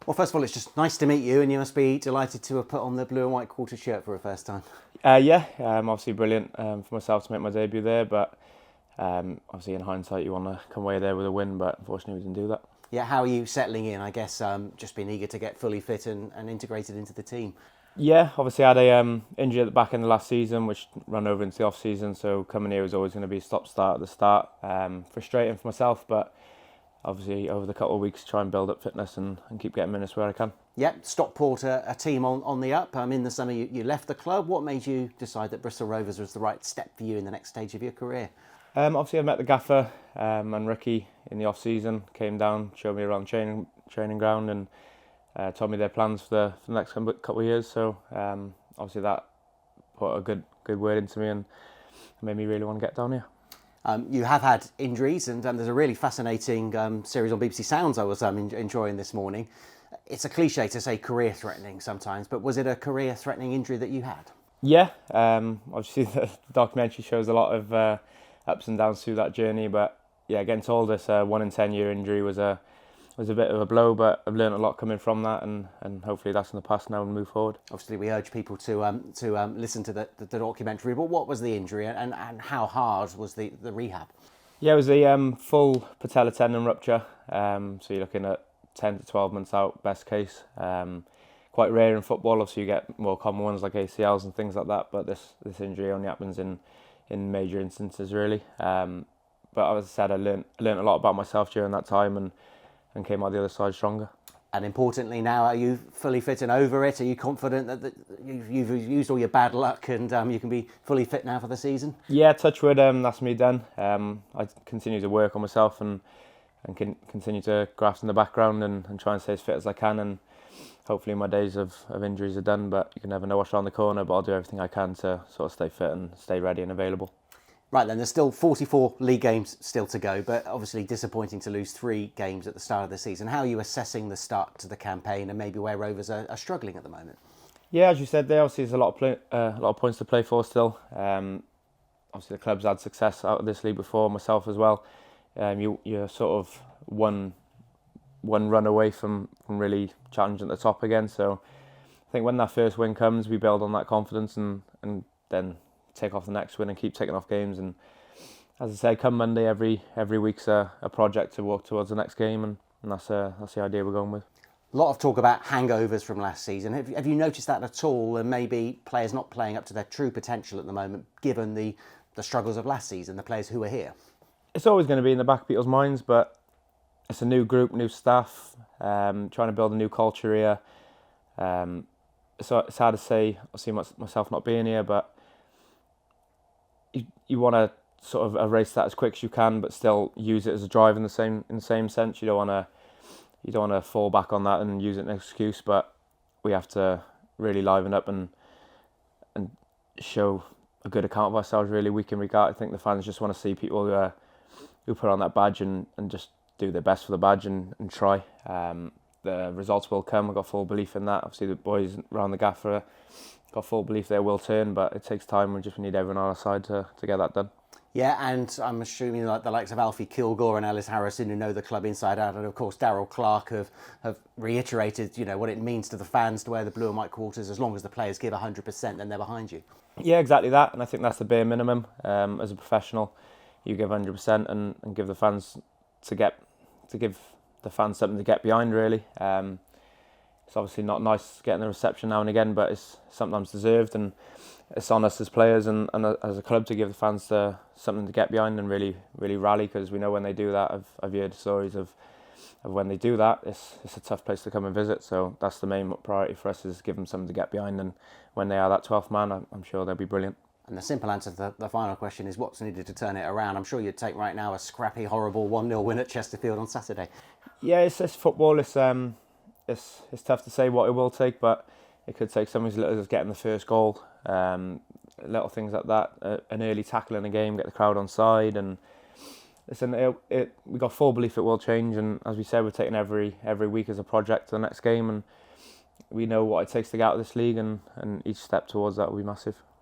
Well, first of all, it's just nice to meet you, and you must be delighted to have put on the blue and white quarter shirt for the first time. Obviously brilliant for myself to make my debut there, but obviously in hindsight you want to come away there with a win, but unfortunately we didn't do that. Yeah, how are you settling in? I guess just being eager to get fully fit and integrated into the team. Yeah, obviously I had a injury at the back end of last season, which ran over into the off season. So coming here was always going to be a stop-start at the start. Frustrating for myself, but obviously over the couple of weeks try and build up fitness and keep getting minutes where I can. Yep, Stockport, a team on the up. In the summer you left the club. What made you decide that Bristol Rovers was the right step for you in the next stage of your career? Obviously I met the gaffer and Ricky in the off season. Came down, showed me around training ground, and told me their plans for the next couple of years. So obviously that put a good word into me and made me really want to get down here. You have had injuries, and there's a really fascinating series on BBC Sounds I was enjoying this morning. It's a cliche to say career-threatening sometimes, but was it a career-threatening injury that you had? Yeah, obviously the documentary shows a lot of ups and downs through that journey, but yeah, getting told this 1 in 10 year injury was a bit of a blow, but I've learned a lot coming from that, and hopefully that's in the past now and move forward. Obviously, we urge people to listen to the documentary. But what was the injury, and how hard was the rehab? Yeah, it was a full patella tendon rupture. So you're looking at 10 to 12 months out, best case. Quite rare in football. Obviously, you get more common ones like ACLs and things like that. But this injury only happens in major instances, really. But as I said, I learned a lot about myself during that time and came out the other side stronger. And importantly, now are you fully fit and over it? Are you confident that you've used all your bad luck and you can be fully fit now for the season? Yeah, touch wood, that's me done. I continue to work on myself and can continue to graft in the background and try and stay as fit as I can. And hopefully my days of injuries are done, but you can never know what's around the corner. But I'll do everything I can to sort of stay fit and stay ready and available. Right then, there's still 44 league games still to go, but obviously disappointing to lose 3 games at the start of the season. How are you assessing the start to the campaign and maybe where Rovers are struggling at the moment? Yeah, as you said there, obviously there's a lot of points to play for still. Obviously the club's had success out of this league before, myself as well. You're sort of one run away from really challenging at the top again. So I think when that first win comes, we build on that confidence and then take off the next win and keep taking off games. And as I say, come Monday, every week's a project to walk towards the next game, and that's the idea we're going with. A lot of talk about hangovers from last season. Have you noticed that at all? And maybe players not playing up to their true potential at the moment, given the struggles of last season, the players who are here? It's always going to be in the back of people's minds, but it's a new group, new staff, trying to build a new culture here. So it's hard to say, I see myself not being here, but you want to sort of erase that as quick as you can, but still use it as a drive in the same sense. You don't want to fall back on that and use it as an excuse, but we have to really liven up and show a good account of ourselves really week in, week out. I think the fans just want to see people who put on that badge and just do their best for the badge and try. The results will come. I've got full belief in that. Obviously the boys around the gaffer got full belief they will turn, but it takes time. We just need everyone on our side to get that done. Yeah, and I'm assuming like the likes of Alfie Kilgore and Ellis Harrison, who know the club inside out, and of course Darryl Clark have reiterated, what it means to the fans to wear the blue and white quarters. As long as the players give 100%, then they're behind you. Yeah, exactly that, and I think that's the bare minimum. As a professional, you give 100% and give the fans give the fans something to get behind. Really, it's obviously not nice getting the reception now and again, but it's sometimes deserved, and it's on us as players and as a club to give the fans something to get behind and really rally, because we know when they do that, I've heard stories of when they do that, it's a tough place to come and visit. So that's the main priority for us, is give them something to get behind, and when they are that 12th man, I'm sure they'll be brilliant. And the simple answer to the final question is, what's needed to turn it around? I'm sure you'd take right now a scrappy, horrible 1-0 win at Chesterfield on Saturday. Yeah, it's football. It's tough to say what it will take, but it could take something as little as getting the first goal. Little things like that, an early tackle in a game, get the crowd on side, and listen, we got full belief it will change. And as we said, we're taking every week as a project to the next game, and we know what it takes to get out of this league, and each step towards that will be massive.